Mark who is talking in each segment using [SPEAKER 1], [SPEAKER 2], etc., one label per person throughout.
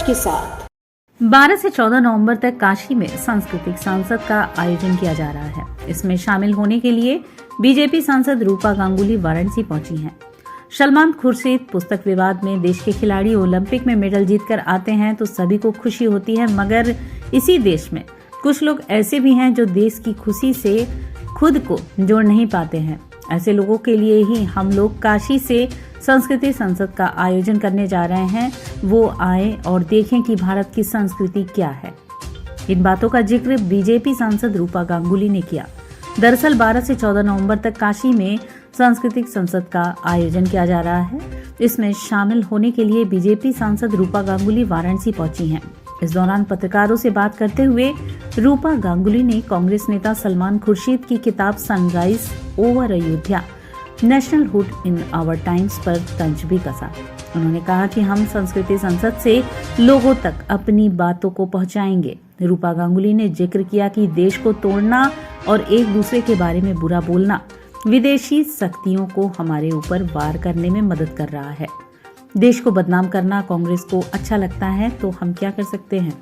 [SPEAKER 1] सच के साथ।
[SPEAKER 2] 12 से 14 नवंबर तक काशी में सांस्कृतिक संसद का आयोजन किया जा रहा है। इसमें शामिल होने के लिए बीजेपी सांसद रूपा गांगुली वाराणसी पहुंची हैं। सलमान खुर्शीद पुस्तक विवाद में देश के खिलाड़ी ओलंपिक में मेडल जीतकर आते हैं तो सभी को खुशी होती है, मगर इसी देश में कुछ लोग ऐसे भी हैं जो देश की खुशी से खुद को जोड़ नहीं पाते हैं। ऐसे लोगों के लिए ही हम लोग काशी से संस्कृति संसद का आयोजन करने जा रहे हैं। वो आए और देखें कि भारत की संस्कृति क्या है। इन बातों का जिक्र बीजेपी सांसद रूपा गांगुली ने किया। दरअसल 12 से 14 नवंबर तक काशी में सांस्कृतिक संसद का आयोजन किया जा रहा है। इसमें शामिल होने के लिए बीजेपी सांसद रूपा गांगुली वाराणसी पहुंची हैं। इस दौरान पत्रकारों से बात करते हुए रूपा गांगुली ने कांग्रेस नेता सलमान खुर्शीद की किताब sunrise over Ayodhya nationhood in our times पर तंज भी कसा। उन्होंने कहा कि हम संस्कृति संसद से लोगों तक अपनी बातों को पहुंचाएंगे। रूपा गांगुली ने जिक्र किया कि देश को तोड़ना और एक दूसरे के बारे में बुरा बोलना विदेशी शक्तियों को हमारे ऊपर वार करने में मदद कर रहा है। देश को बदनाम करना कांग्रेस को अच्छा लगता है तो हम क्या कर सकते हैं।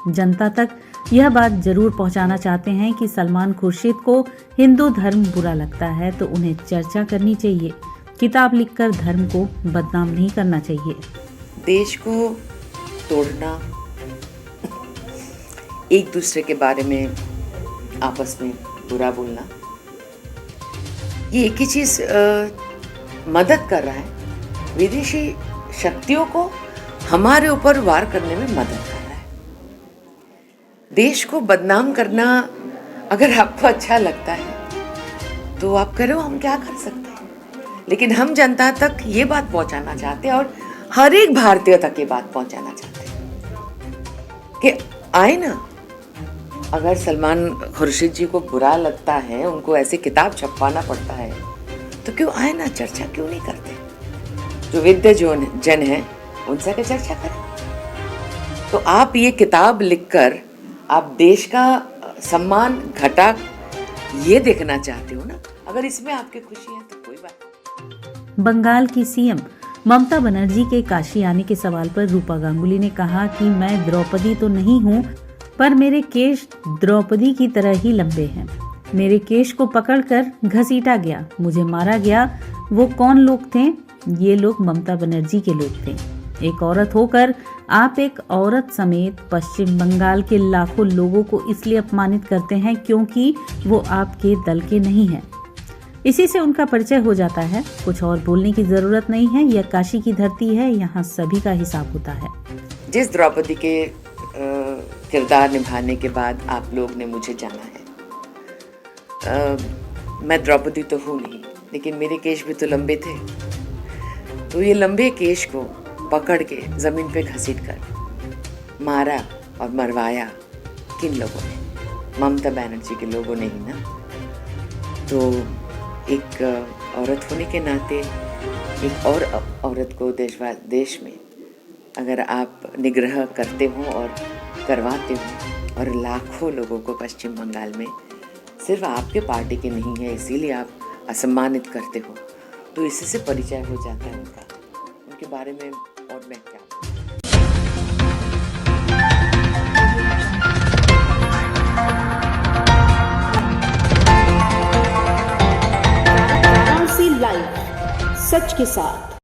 [SPEAKER 2] जनता तक यह बात जरूर पहुंचाना चाहते हैं कि सलमान खुर्शीद को हिंदू धर्म बुरा लगता है तो उन्हें चर्चा करनी चाहिए। किताब लिखकर धर्म को बदनाम नहीं करना चाहिए।
[SPEAKER 3] देश को तोड़ना, एक दूसरे के बारे में आपस में बुरा बोलना, ये एक ही चीज मदद कर रहा है। विदेशी शक्तियों को हमारे ऊपर वार करने में मदद कर रहा है। देश को बदनाम करना अगर आपको अच्छा लगता है तो आप करो, हम क्या कर सकते हैं। लेकिन हम जनता तक ये बात पहुंचाना चाहते हैं और हर एक भारतीय तक ये बात पहुंचाना चाहते हैं कि आए ना, अगर सलमान खुर्शीद जी को बुरा लगता है, उनको ऐसे किताब छपवाना पड़ता है, तो क्यों आए ना, चर्चा क्यों नहीं करते। जो विद्य जन है उनसे के चर्चा करें। तो आप ये किताब लिखकर आप देश का सम्मान घटा ये देखना चाहते हो ना। अगर इसमें आपकी खुशी है तो कोई बात नहीं।
[SPEAKER 2] बंगाल की सीएम ममता बनर्जी के काशी आने के सवाल पर रूपा गांगुली ने कहा कि मैं द्रौपदी तो नहीं हूँ, पर मेरे केश द्रौपदी की तरह ही लंबे हैं। मेरे केश को पकड़कर घसीटा गया, मुझे मारा गया। वो कौन लोग थे? ये लोग ममता बनर्जी के लोग थे। एक औरत होकर आप एक औरत समेत पश्चिम बंगाल के लाखों लोगों को इसलिए अपमानित करते हैं क्योंकि वो आपके दल के नहीं हैं। इसी से उनका परिचय हो जाता है। कुछ और बोलने की जरूरत नहीं है। यह काशी की धरती है, यहाँ सभी का हिसाब होता है।
[SPEAKER 3] जिस द्रौपदी के किरदार निभाने के बाद आप लोग ने मुझे जाना है, मैं द्रौपदी तो हूँ नहीं, लेकिन मेरे केश भी तो लंबे थे। तो ये लंबे केश को पकड़ के जमीन पे घसीट कर मारा और मरवाया किन लोगों ने? ममता बनर्जी के लोगों ने ही ना। तो एक औरत होने के नाते एक और औरत को देश में अगर आप निग्रह करते हो और करवाते हो और लाखों लोगों को पश्चिम बंगाल में सिर्फ आपके पार्टी के नहीं है इसीलिए आप असम्मानित करते हो, तो इसी से परिचय हो जाता है उनके बारे में। और मैं क्या
[SPEAKER 1] लाइव सच के साथ।